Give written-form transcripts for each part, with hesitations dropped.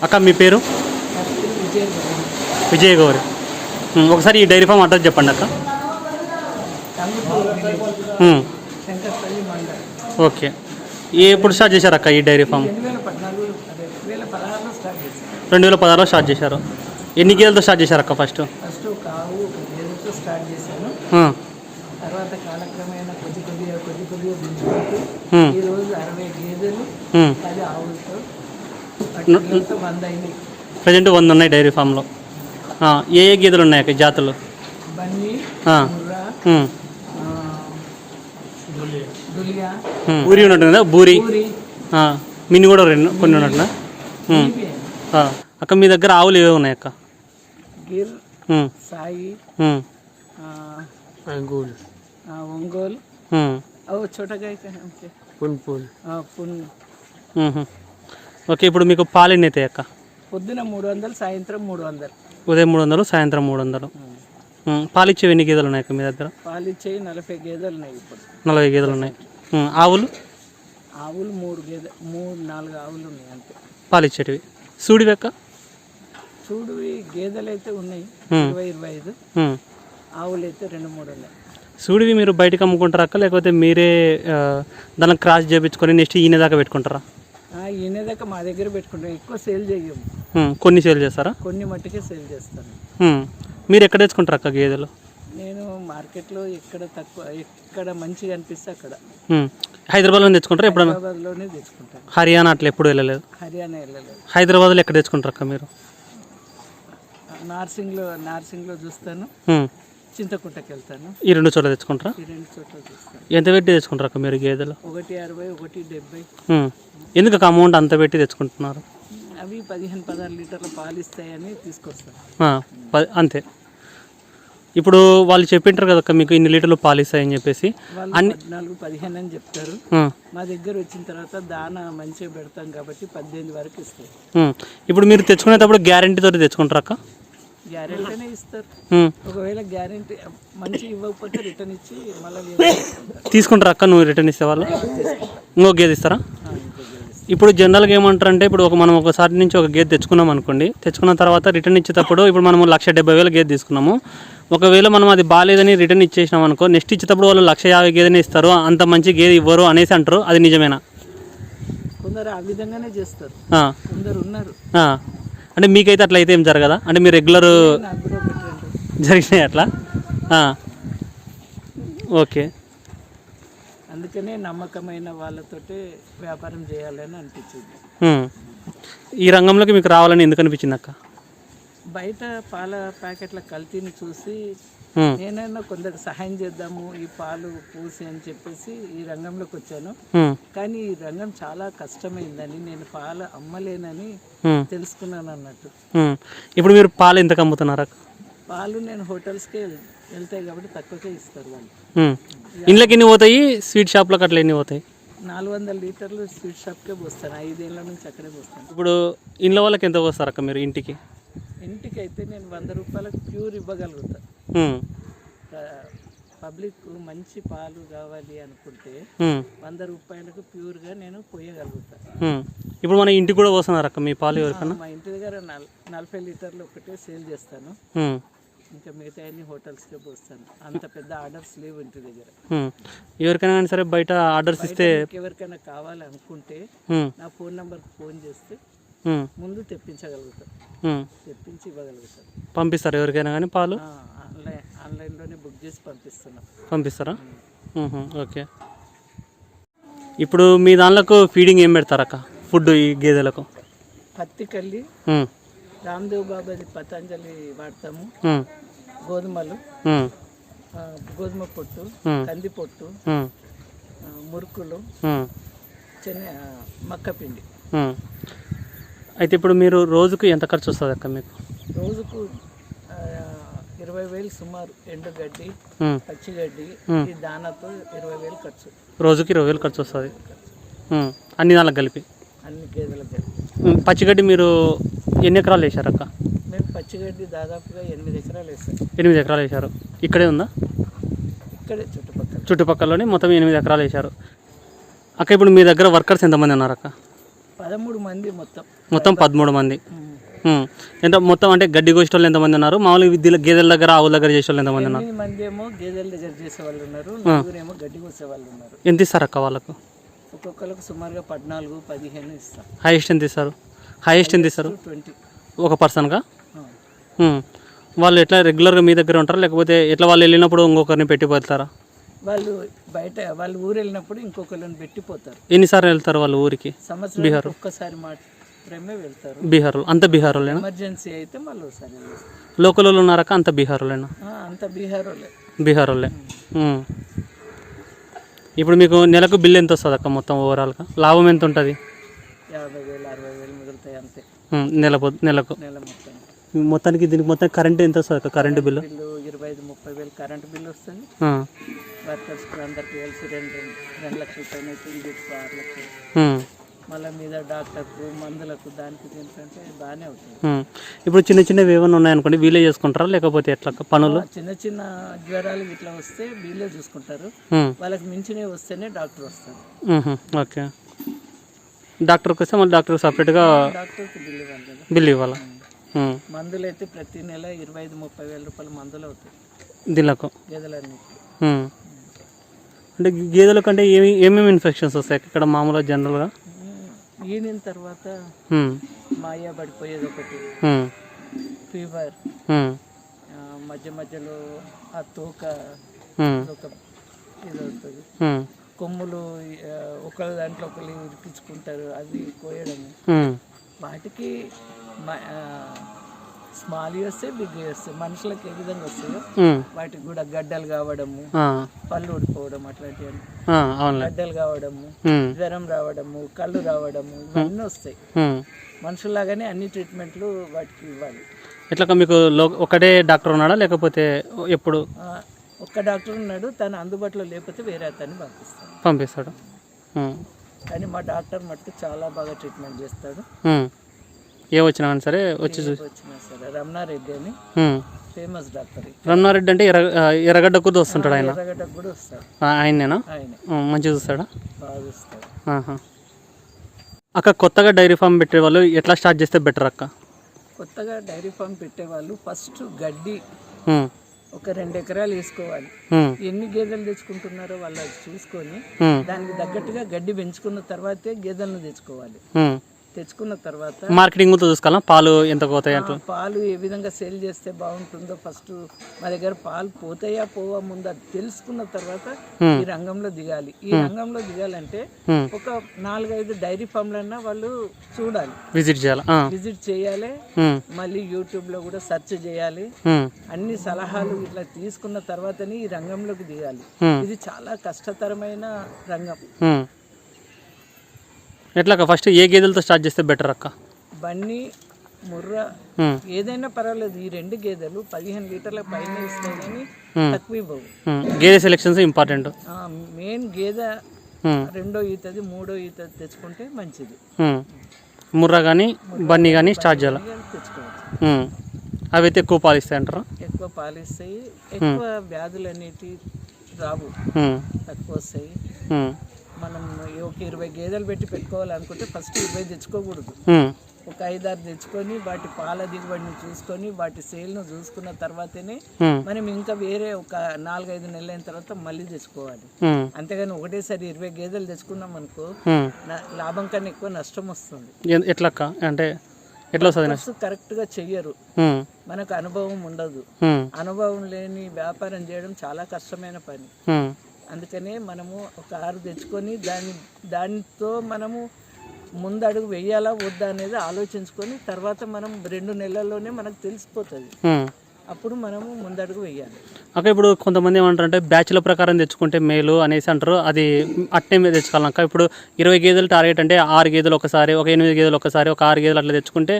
అక్క మీ పేరు? విజయ్ గౌరి. ఒకసారి ఈ డైరీ ఫామ్ అడ్రస్ చెప్పండి అక్క. ఓకే. ఎప్పుడు స్టార్ట్ చేశారు అక్క ఈ డైరీ ఫామ్? 2016లో స్టార్ట్ చేశారు. ఎన్ని గేదెలతో స్టార్ట్ చేశారు అక్క? ఫస్ట్ ఒక ఆవు ఒక గేదెతో స్టార్ట్ చేశాను. తర్వాత కాలక్రమేణా కొద్ది కొద్దిగా పెంచుకుంటూ ఈరోజు 60 గేదెలు 10 ఆవులతో 100 అయినాయి. ప్రజెంట్ 100 ఉన్నాయి డైరీ ఫామ్లో. ఏ ఏ గేదెలు ఉన్నాయి అక్క జాతులు? బన్నీ, ముర్రా, దులియా, బూరి ఉన్నట్టు కదా. బూరి మిన్ని కూడా కొన్ని ఉన్నట్టున్నా. అక్క మీ దగ్గర ఆవులు ఏవే ఉన్నాయి అక్క? గిర్, సాయి, ఒంగోలు, చోటగా ఓకే. ఇప్పుడు మీకు పాలు ఎన్ని అవుతాయి అక్క? పొద్దున 300, సాయంత్రం 300. ఉదయం 300, సాయంత్రం 300. పాలు ఇచ్చేవి ఎన్ని గేదెలు ఉన్నాయి అక్క మీ దగ్గర? పాలు ఇచ్చేవి 40 గేదెలు ఉన్నాయి. ఇప్పుడు 40 గేదెలు ఉన్నాయి. ఆవులు? ఆవులు 3-4 ఆవులు ఉన్నాయి అంతే పాలు ఇచ్చేటివి. సూడివి అక్క? చూడువి గేదెలు అయితే ఉన్నాయి 20-25. ఆవులు అయితే 2-3 ఉన్నాయి. సూడివి మీరు బయటకు అమ్ముకుంటారా అక్క, లేకపోతే మీరే దాన్ని క్రాస్ చేయించుకొని నెక్స్ట్ ఈయన దాకా పెట్టుకుంటారా? ఈయన దాకా మా దగ్గర పెట్టుకుంటాం. ఎక్కువ సేల్ చేయము. కొన్ని సేల్ చేస్తారా? కొన్ని మట్టుకే సేల్ చేస్తాను. మీరు ఎక్కడ తెచ్చుకుంటారు అక్క గేదెలు? నేను మార్కెట్లో ఎక్కడ మంచిగా అనిపిస్తే అక్కడ. హైదరాబాద్లో తెచ్చుకుంటారా? ఎప్పుడైనా హైదరాబాద్లోనే తెచ్చుకుంటాను. హర్యానా అట్లా ఎప్పుడు వెళ్ళలేదు? హర్యానా వెళ్ళలేదు. హైదరాబాద్లో ఎక్కడ తెచ్చుకుంటారు అక్క మీరు? నార్సింగ్లో చూస్తాను, చింతకుంటకి వెళ్తాను. ఈ 2 చోట్ల తెచ్చుకుంటారా? ఈ 2 చోట్ల చూస్తాను. ఎంత పెట్టి తెచ్చుకుంటారు అక్క మీరు గేదెలు? 160, 170. ఎందుకు అమౌంట్ అంత పెట్టి తెచ్చుకుంటున్నారు? అవి 15-16 లీటర్ల పాలు ఇస్తాయని తీసుకొస్తాను. అంతే. ఇప్పుడు వాళ్ళు చెప్పింటారు కదా మీకు ఇన్ని లీటర్లు పాలు ఇస్తాయని చెప్పేసి. 14-15 అని చెప్తారు. మా దగ్గర వచ్చిన తర్వాత దానా మంచిగా పెడతాం కాబట్టి 18 వరకు ఇస్తాయి. ఇప్పుడు మీరు తెచ్చుకునేటప్పుడు గ్యారెంటీతో తెచ్చుకుంటారు అక్క? గ్యారెంటీనే ఇస్తారు. ఒకవేళ గ్యారెంటీ మంచి ఇవ్వకపోతే రిటర్న్ ఇచ్చి మళ్ళీ తీసుకుంటారా అక్క? నువ్వు రిటర్న్ ఇస్తే వాళ్ళు ఇంకో గేదె ఇస్తారా? ఇప్పుడు జనరల్గా ఏమంటారు అంటే, ఇప్పుడు మనం ఒకసారి నుంచి ఒక గేదె తెచ్చుకున్నాం అనుకోండి, తెచ్చుకున్న తర్వాత రిటర్న్ ఇచ్చేటప్పుడు ఇప్పుడు మనం 1,70,000 గేదె తీసుకున్నాము. ఒకవేళ మనం అది బాగాలేదని రిటర్న్ ఇచ్చేసినాం అనుకో, నెక్స్ట్ ఇచ్చేటప్పుడు వాళ్ళు 1,50,000 గేదెని ఇస్తారు, అంత మంచి గేదె ఇవ్వరు అనేసి అంటారు. అది నిజమేనా? కొందరు ఆ విధంగానే చేస్తారు, కొందరు ఉన్నారు. అంటే మీకైతే అట్లా అయితే ఏం జరగదా? అంటే మీరు రెగ్యులర్ జరిగినాయి అట్లా? ఓకే. అందుకనే నమ్మకమైన వాళ్ళతోటి వ్యాపారం చేయాలని అనిపించింది. ఈ రంగంలోకి మీకు రావాలని ఎందుకు అనిపించింది అక్క? బయట పాల ప్యాకెట్ల కల్తీని చూసి నేనైనా కొందరికి సహాయం చేద్దాము ఈ పాలు పూసి అని చెప్పేసి ఈ రంగంలోకి వచ్చాను. కానీ ఈ రంగం చాలా కష్టమైందని, నేను పాలు అమ్మలేనని తెలుసుకున్నాను అన్నట్టు. ఇప్పుడు మీరు పాలు ఎంతకు అమ్ముతున్నారు? పాలు నేను హోటల్స్కే వెళ్తాయి కాబట్టి తక్కువకే ఇస్తారు వాళ్ళు. ఇంట్లోకి ఎన్ని పోతాయి? స్వీట్ షాప్లోకి అట్లా ఎన్ని పోతాయి? 400 లీటర్లు స్వీట్ షాప్కే పోస్తాను. 5 ఏళ్ళ నుంచి అక్కడే పోస్తాను. ఇప్పుడు ఇంట్లో వాళ్ళకి ఎంత పోస్తారు అక్క మీరు ఇంటికి? ఇంటికి అయితే నేను 100 రూపాయలకు ప్యూర్ ఇవ్వగలుగుతా. పబ్లిక్ మంచి పాలు కావాలి అనుకుంటే 100 రూపాయలకు ప్యూర్గా నేను పోయగలుగుతా. ఇప్పుడు మన ఇంటికి కూడా పోస్తున్నారు అక్క మీ పాలు ఎవరికన్నా? మా ఇంటి దగ్గర 40 లీటర్లు ఒకటే సేల్ చేస్తాను. ఇంకా మిగతా అన్ని హోటల్స్కే పోస్తాను. అంత పెద్ద ఆర్డర్స్ లేవు ఇంటి దగ్గర. ఎవరికైనా కానీ సరే బయట ఆర్డర్స్ ఇస్తే, ఎవరికైనా కావాలనుకుంటే నా ఫోన్ నెంబర్కి ఫోన్ చేస్తే ముందు తెప్పించగలుగుతాను, తెప్పించి ఇవ్వగలుగుతాను. పంపిస్తారు ఎవరికైనా కానీ పాలు? ఆన్లైన్లోనే బుక్ చేసి పంపిస్తారా? ఓకే. ఇప్పుడు మీ దానిలకు ఫీడింగ్ ఏం పెడతారు అక్క ఫుడ్ ఈ గేదెలకు? పత్తి కల్లి, రామ్దేవ్ బాబాది పతంజలి వాడతాము, గోధుమలు, గోధుమ పొట్టు, కంది పొట్టు, మురుకులు, మక్కపిండి. అయితే ఇప్పుడు మీరు రోజుకు ఎంత ఖర్చు వస్తుంది అక్క మీకు? రోజుకు 20,000 సుమారు. ఎండుగడ్డి, పచ్చిగడ్డి, ఈ దానాతో 20,000 ఖర్చు. రోజుకి 20,000 ఖర్చు వస్తుంది అన్ని దానికి కలిపి? అన్ని గేదెలకు కలిపి. పచ్చిగడ్డి మీరు ఎన్ని ఎకరాలు వేశారు అక్క? మేము పచ్చిగడ్డి దాదాపుగా 8 ఎకరాలు వేసాం. 8 ఎకరాలు వేశారు. ఇక్కడే ఉందా? ఇక్కడే చుట్టుపక్కలలోనే మొత్తం 8 ఎకరాలు వేశారు. అక్క ఇప్పుడు మీ దగ్గర వర్కర్స్ ఎంతమంది ఉన్నారు అక్క? 13 మంది మొత్తం. మొత్తం 13 మంది. ఎంత మొత్తం అంటే గడ్డి కోసేటోళ్ళు ఎంతమంది ఉన్నారు, మామూలుగా విద్యలు గేదెల దగ్గర ఆవుల దగ్గర చేసేవాళ్ళు ఎంతమంది ఉన్నారు? 8 మంది ఏమో గేదెల దగ్గర చేసే వాళ్ళు ఉన్నారు, 4 ఏమో గడ్డి కోసే వాళ్ళు ఉన్నారు. ఎంత ఇస్తారు అక్క వాళ్ళకు? ఒక్కొక్కరికి సుమారుగా 14-15 ఇస్తాం. హైయెస్ట్ ఎంత ఇస్తారు? హైయెస్ట్ ఎంత ఇస్తారు 20 ఒక పర్సన్గా? వాళ్ళు ఎట్లా రెగ్యులర్గా మీ దగ్గర ఉంటారా, లేకపోతే ఎట్లా వాళ్ళు వెళ్ళినప్పుడు ఇంకొకరిని పెట్టిపోతారా? వాళ్ళు బయట వాళ్ళు ఊరు వెళ్ళినప్పుడు ఇంకొకరిని పెట్టిపోతారు. ఎన్నిసార్లు వెళ్తారు వాళ్ళు ఊరికి? సంవత్సరం ఒక్కసారి మాత్రమే వెళ్తారు. బీహార్ అంత బీహార్లేనా? ఎమర్జెన్సీ అయితే మళ్ళీ ఒకసారి వెళ్తారు. లోకల్ వాళ్ళు ఉన్నారక్క అంత బీహార్లేనా? అంత బీహార్ వాళ్ళే. బీహార్ వాళ్ళే. ఇప్పుడు మీకు నెలకు బిల్ ఎంత వస్తుంది అక్క మొత్తం ఓవరాల్గా? లాభం ఎంత ఉంటుంది? 50,000-60,000 మిగులుతాయి అంతే నెలకు. నెల మొత్తం. మొత్తానికి దీనికి మొత్తం కరెంట్ ఎంత వస్తుంది అక్క? కరెంటు బిల్లు 25,000-30,000 కరెంటు బిల్లు వస్తుంది. వర్కర్స్ అందరికి కలిసి 2 లక్షల పైన అయితే, ఇంటికి 6 లక్షలు. మళ్ళీ మీద డాక్టర్కు మందులకు దానికి దీనికంటే బాగానే అవుతుంది. ఇప్పుడు చిన్న చిన్నవి ఏమైనా ఉన్నాయనుకోండి వీళ్ళే చేసుకుంటారా, లేకపోతే ఎట్లా పనులు? చిన్న చిన్న జ్వరాలు ఇట్లా వస్తే వీళ్ళే చూసుకుంటారు. వాళ్ళకి మించినవి వస్తేనే డాక్టర్ వస్తారు. ఓకే. డాక్టర్కి వస్తే మళ్ళీ డాక్టర్ సపరేట్గా డాక్టర్కి బిల్లు ఇవ్వాలి కదా. బిల్లు ఇవ్వాలా? మందులు అయితే ప్రతి నెల 25,000-30,000 రూపాయల మందులు అవుతాయి దీనికి గేదెలన్నీ. అంటే గేదెల కంటే ఏమేమి ఇన్ఫెక్షన్స్ వస్తాయి ఇక్కడ మామూలుగా జనరల్గా? ఈనిన తర్వాత మాయా పడిపోయేది ఒకటి, ఫీవర్, మధ్య మధ్యలో ఆ తోక ఇది అవుతుంది, కొమ్ములు ఒకళ్ళ దాంట్లో ఒకళ్ళు ఇరికించుకుంటారు, అవి కోయడము. వాటికి స్మాల్ వస్తాయి, బిగ్ వస్తాయి. మనుషులకు ఏ విధంగా వస్తాయో వాటికి కూడా గడ్డలు కావడము, పళ్ళు ఊడిపోవడం, అట్లాంటివన్నీ గడ్డలు కావడము, జ్వరం రావడము, కళ్ళు రావడము, ఇవన్నీ వస్తాయి. మనుషుల్లాగానే అన్ని ట్రీట్మెంట్లు వాటికి ఇవ్వాలి. ఎట్లా మీకు ఒకటే డాక్టర్ ఉన్నాడా, లేకపోతే ఎప్పుడు? ఒక్క డాక్టర్ ఉన్నాడు, తను అందుబాటులో లేకపోతే వేరే అతన్ని పంపిస్తాడు. కానీ మా డాక్టర్ మటుకు చాలా బాగా ట్రీట్మెంట్ చేస్తాడు. ఏ వచ్చినా సరే వచ్చినా సరే. రమణారెడ్డి అని ఫేమస్ డాక్టర్. రమణారెడ్డి అంటే ఎర్రగడ్డ కూడా వస్తుంటాడు ఆయన? ఎర్రగడ్డకు కూడా వస్తాడు. ఆయనేనా? ఆయనే. మంచిగా చూస్తాడా? బాగా చూస్తాడు. అక్క కొత్తగా డైరీ ఫామ్ పెట్టే వాళ్ళు ఎట్లా స్టార్ట్ చేస్తే బెటర్ అక్క? కొత్తగా డైరీ ఫామ్ పెట్టేవాళ్ళు ఫస్ట్ గడ్డి ఒక 2 ఎకరాలు వేసుకోవాలి. ఎన్ని గేదెలు తెచ్చుకుంటున్నారో వాళ్ళు చూసుకొని దానికి తగ్గట్టుగా గడ్డి పెంచుకున్న తర్వాతే గేదెలను తెచ్చుకోవాలి. తెచ్చుకున్న తర్వాత మార్కెటింగ్ చూసుకోవాలా, పాలు ఎంత పోతాయి, పాలు ఏ విధంగా సేల్ చేస్తే బాగుంటుందో ఫస్ట్ మా దగ్గర పాలు పోతాయా పోవా ముందు అది తెలుసుకున్న తర్వాత ఈ రంగంలో దిగాలి. ఈ రంగంలో దిగాలంటే ఒక 4-5 డైరీ ఫామ్లన్నా వాళ్ళు చూడాలి, విజిట్ చేయాలి. మళ్ళీ యూట్యూబ్ లో కూడా సెర్చ్ చేయాలి. అన్ని సలహాలు ఇట్లా తీసుకున్న తర్వాతనే ఈ రంగంలోకి దిగాలి. ఇది చాలా కష్టతరమైన రంగం. ఎట్లా ఫస్ట్ ఏ గేదెలతో స్టార్ట్ చేస్తే బెటర్ అక్క? బన్నీ, ముర్రా ఏదైనా పర్వాలేదు. ఈ 2 గేదెలు 15 లీటర్ల పైన ఇస్తాయి కానీ తక్కువ ఇవ్వవు. గేదె సెలెక్షన్స్ ఇంపార్టెంట్. మెయిన్ గేదె 2వ ఈతది 3వ ఈతది తెచ్చుకుంటే మంచిది. ముర్రా కానీ బన్నీ కానీ స్టార్ట్ చేయాలి, తెచ్చుకోవచ్చు. అవి అయితే ఎక్కువ పాలు ఇస్తాయి అంటారా? ఎక్కువ పాలు ఇస్తాయి, ఎక్కువ వ్యాధులు అనేవి రావు, తక్కువ వస్తాయి. మనం ఒక 20 గేదెలు పెట్టి పెట్టుకోవాలనుకుంటే ఫస్ట్ 20 తెచ్చుకోకూడదు. ఒక 5-6 తెచ్చుకొని వాటి పాల దిగుబడిని చూసుకొని వాటి సేల్ను చూసుకున్న తర్వాతనే మనం ఇంకా వేరే ఒక 4-5 నెలలు అయిన తర్వాత మళ్ళీ తెచ్చుకోవాలి. అంతేగాని ఒకటేసారి 20 గేదెలు తెచ్చుకున్నాం అనుకో లాభం కన్నా ఎక్కువ నష్టం వస్తుంది. ఎట్లా అంటే ఎట్లా కరెక్ట్ గా చెయ్యరు, మనకు అనుభవం ఉండదు. అనుభవం లేని వ్యాపారం చేయడం చాలా కష్టమైన పని. అందుకనే మనము ఒక 6 తెచ్చుకొని దానితో మనము ముందడుగు వెయ్యాలా వద్దా అనేది ఆలోచించుకొని తర్వాత మనం 2 నెలల్లోనే మనకు తెలిసిపోతుంది. అప్పుడు మనము ముందడుగు వెయ్యాలి. అక్క ఇప్పుడు కొంతమంది ఏమంటారంటే బ్యాచ్ల ప్రకారం తెచ్చుకుంటే మేలు అనేసి అంటారు, అది అట్టే మీద తెచ్చుకోవాలక్క. ఇప్పుడు 20 గేదెలు టార్గెట్ అంటే 6 గేదెలు ఒకసారి, ఒక 8 గేదెలు ఒకసారి, ఒక 6 గేదెలు అట్లా తెచ్చుకుంటే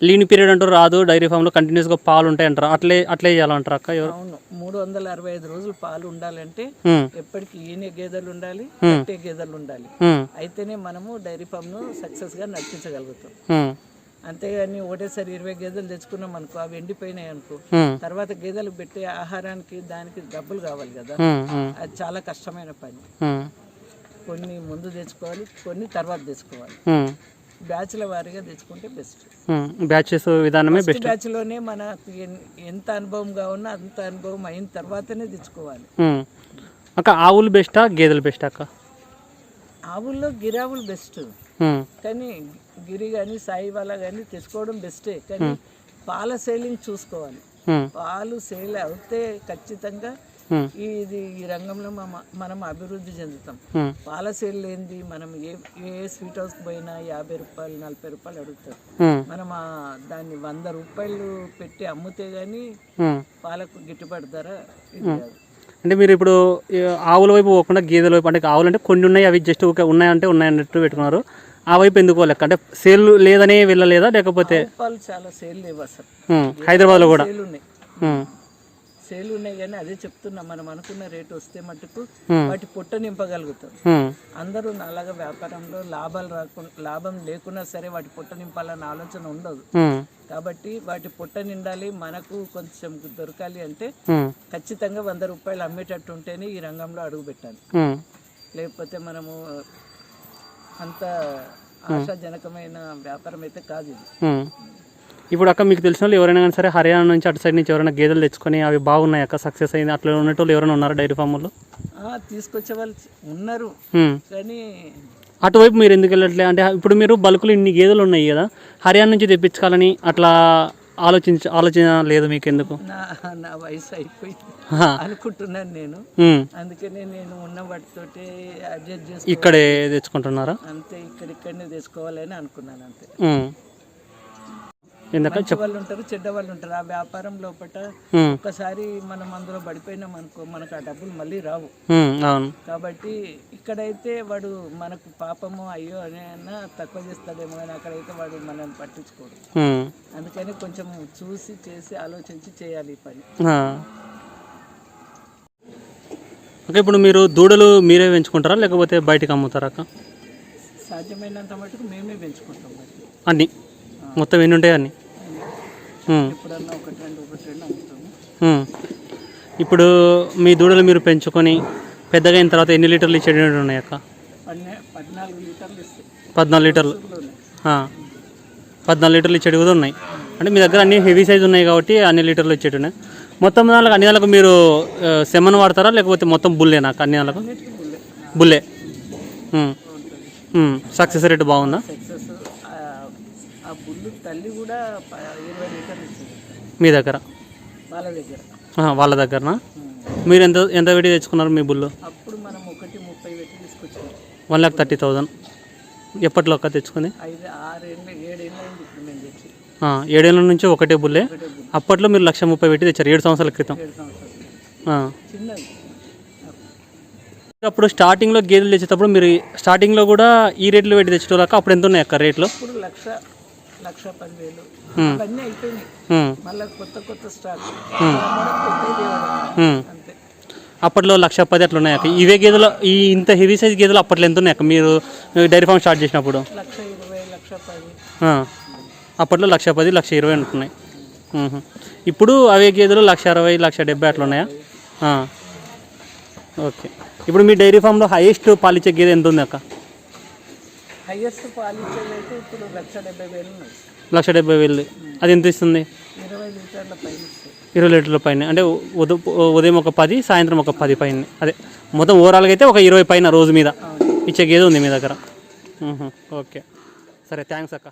లీన్ పీరియడ్ అంటూ రాదు, డైరీ ఫామ్లో కంటిన్యూస్గా పాలు ఉంటాయి అంటారు. అట్లే చేయాలంటారు అక్క? అవును, 365 రోజులు పాలు ఉండాలంటే ఎప్పటికీ ఈనే గేదెలు ఉండాలి, కట్టే గేదెలు ఉండాలి. అయితేనే మనము డైరీ ఫామ్ ను సక్సెస్ గా నడిపించగలుగుతాం. అంతేగాని ఒకటేసారి 20 గేదెలు తెచ్చుకున్నాం అనుకో, అవి ఎండిపోయినాయి అనుకో, తర్వాత గేదెలకు పెట్టే ఆహారానికి దానికి డబ్బులు కావాలి కదా, అది చాలా కష్టమైన పని. కొన్ని ముందు తెచ్చుకోవాలి, కొన్ని తర్వాత తెచ్చుకోవాలి. బ్యాచ్ల వారీగా తెచ్చుకుంటే బెస్ట్. బ్యాచెస్ విధానమే బెస్ట్. బ్యాచ్లోనే మనకు ఎంత అనుభవంగా ఉన్నా అంత అనుభవం అయిన తర్వాతనే తెచ్చుకోవాలి. అక్క ఆవులు బెస్టా గేదెలు బెస్ట్ అక్క? ఆవుల్లో గిరావులు బెస్ట్, కానీ గిరి కానీ సాయివాలా కానీ తెచ్చుకోవడం బెస్టే. కానీ పాల సేలింగ్ చూసుకోవాలి. పాలు సేల్ అవుతే ఖచ్చితంగా ఈ రంగంలో మనం అభివృద్ధి చెందుతాం. పాల సేల్ లేనిది మనం ఏ స్వీట్ హౌస్ పోయినా 50 రూపాయలు 40 రూపాయలు అడుగుతారు. మనం దాన్ని 100 రూపాయలు పెట్టి అమ్మితే గానీ పాలకు గిట్టుబాటు ధర ఇది కాదు. అంటే మీరు ఇప్పుడు ఆవుల వైపు పోకుండా గేదెల వైపు, అంటే ఆవులు అంటే కొన్ని ఉన్నాయి, అవి జస్ట్ ఉన్నాయంటే ఉన్నాయన్నట్టు పెట్టుకున్నారు. ఆ వైపు ఎందుకో లెక్క, అంటే సేల్ లేదనే వెళ్ళలేదా లేకపోతే? పాలు చాలా సేల్ లేవు అసలు. హైదరాబాద్లో కూడా సేల్ ఉన్నాయి కానీ అదే చెప్తున్నా, మనం అనుకున్న రేటు వస్తే మటుకు వాటి పొట్ట నింపగలుగుతాం. అందరూ అలాగా వ్యాపారంలో లాభం లేకున్నా సరే వాటి పొట్ట నింపాలన్న ఆలోచన ఉండదు. కాబట్టి వాటి పొట్ట నిండాలి, మనకు కొంచెం దొరకాలి అంటే ఖచ్చితంగా 100 రూపాయలు అమ్మేటట్టు ఉంటేనే ఈ రంగంలో అడుగు పెట్టాలి. లేకపోతే మనము అంత ఆశాజనకమైన వ్యాపారం అయితే కాదు ఇది. ఇప్పుడు అక్క మీకు తెలిసిన వాళ్ళు ఎవరైనా కానీ సరే హర్యానా నుంచి అటు సైడ్ నుంచి ఎవరైనా గేదెలు తెచ్చుకొని అవి బాగున్నాయి అక్క, సక్సెస్ అయింది అట్లా ఉన్నట్టు ఎవరైనా ఉన్నారా డైరీ ఫామ్లో? తీసుకొచ్చే వాళ్ళు ఉన్నారు, కానీ అటువైపు మీరు ఎందుకు వెళ్ళట్లే? అంటే ఇప్పుడు మీరు బల్కులు ఇన్ని గేదెలు ఉన్నాయి కదా, హర్యానా నుంచి తెప్పించుకోవాలని అట్లా ఆలోచన లేదు మీకు ఎందుకు? నా వయసు అయిపోయింది అనుకుంటున్నాను నేను, అందుకనే నేను ఉన్న వాటితోటి అడ్జస్ట్ చేసి ఇక్కడే తెచ్చుకుంటున్నారా? అంతే, ఇక్కడనే తెచ్చుకోవాలని అనుకున్నాను అంతే. మంచి వాళ్ళు ఉంటారు, చెడ్డ వాళ్ళు ఉంటారు. ఆ వ్యాపారం లోపల ఒక్కసారి మనం అందులో పడిపోయినాం అనుకో, మనకు ఆ డబ్బులు మళ్ళీ రావు. కాబట్టి ఇక్కడైతే వాడు మనకు పాపము అయ్యో అని తక్కువ చేస్తాడేమో, కానీ అక్కడైతే వాడు మనల్ని పట్టించుకోడు. అందుకని కొంచెం చూసి చేసి ఆలోచించి చేయాలి ఈ పని. ఓకే, ఇప్పుడు మీరు దూడలు మీరే పెంచుకుంటారా లేకపోతే బయటకు అమ్ముతారా అక్క? సాధ్యమైనంత మటుకు మేమే పెంచుకుంటాం అన్ని. మొత్తం ఎన్ని ఉంటాయి అన్ని? ఎప్పుడన్నా ఒకటి రెండు అమ్ముతాము. ఇప్పుడు మీ దూడలు మీరు పెంచుకొని పెద్దగా అయిన తర్వాత ఎన్ని లీటర్లు ఇచ్చేటి ఉన్నాయి అక్క? 14 లీటర్లు ఇస్తాయి. 14 లీటర్లు 14 లీటర్లు ఇచ్చేటి కూడా ఉన్నాయి. అంటే మీ దగ్గర అన్ని హెవీ సైజ్ ఉన్నాయి కాబట్టి అన్ని లీటర్లు ఇచ్చేటి ఉన్నాయి. మొత్తం అన్ని నెలలకు మీరు సెమన్ వాడతారా లేకపోతే మొత్తం బుల్లేనా అన్ని నెలలకు? బుల్లే. సక్సెస్ రేట్ బాగుందా? ఆ బుల్లు తల్లి కూడా 20 లీటర్లు ఇస్తుంది మీ దగ్గర? వాళ్ళ దగ్గరనా? మీరు ఎంత పెట్టి తెచ్చుకున్నారు మీ బుల్లు? అప్పుడు మనం 1.30 పెట్టి తీసుకొచ్చాం. 1,30,000. ఎప్పట్లో ఒక్క తెచ్చుకుంది? 7 ఏళ్ళ నుంచి ఒకటే బుల్లే. అప్పట్లో మీరు 1,30,000 పెట్టి తెచ్చారు 7 సంవత్సరాల క్రితం. అప్పుడు స్టార్టింగ్లో గేదెలు తెచ్చేటప్పుడు మీరు స్టార్టింగ్లో కూడా ఈ రేట్లో పెట్టి తెచ్చేటోళ్ళక అప్పుడు ఎంత ఉన్నాయి అక్క రేట్లు? 1,10,000 అవన్నీ అయిపోయినాయి. మళ్ళీ కొత్త స్టాక్ అంతే. అప్పట్లో 1,10,000 అట్లా ఉన్నాయి అక్క. ఇవే గేదెలు ఈ ఇంత హెవీ సైజ్ గేదెలు అప్పట్లో ఎంత ఉన్నాయి అక్క మీరు డైరీ ఫామ్ స్టార్ట్ చేసినప్పుడు? 1,20,000 1,10,000. అప్పట్లో 1,10,000 1,20,000 ఉంటున్నాయి. ఇప్పుడు అవే గేదెలు 1,60,000 1,70,000 అట్లా ఉన్నాయా? ఓకే, ఇప్పుడు మీ డైరీ ఫామ్లో హైయెస్ట్ పాలిచ్చే గేదె ఎంత ఉంది అక్క? హైయెస్ట్ పాలిచ్చేది అయితే ఇప్పుడు 1,70,000 ఉన్నాయి. 1,70,000. అది ఎంత ఇస్తుంది? 20 లీటర్ల పైన. 20 లీటర్ల పైన అంటే ఉదయం ఒక 10 సాయంత్రం ఒక 10 పైన. అదే మొత్తం ఓవరాల్గా అయితే ఒక 20 పైన రోజు మీద ఇచ్చే గేదె ఉంది మీ దగ్గర. ఓకే, సరే, థ్యాంక్స్ అక్క.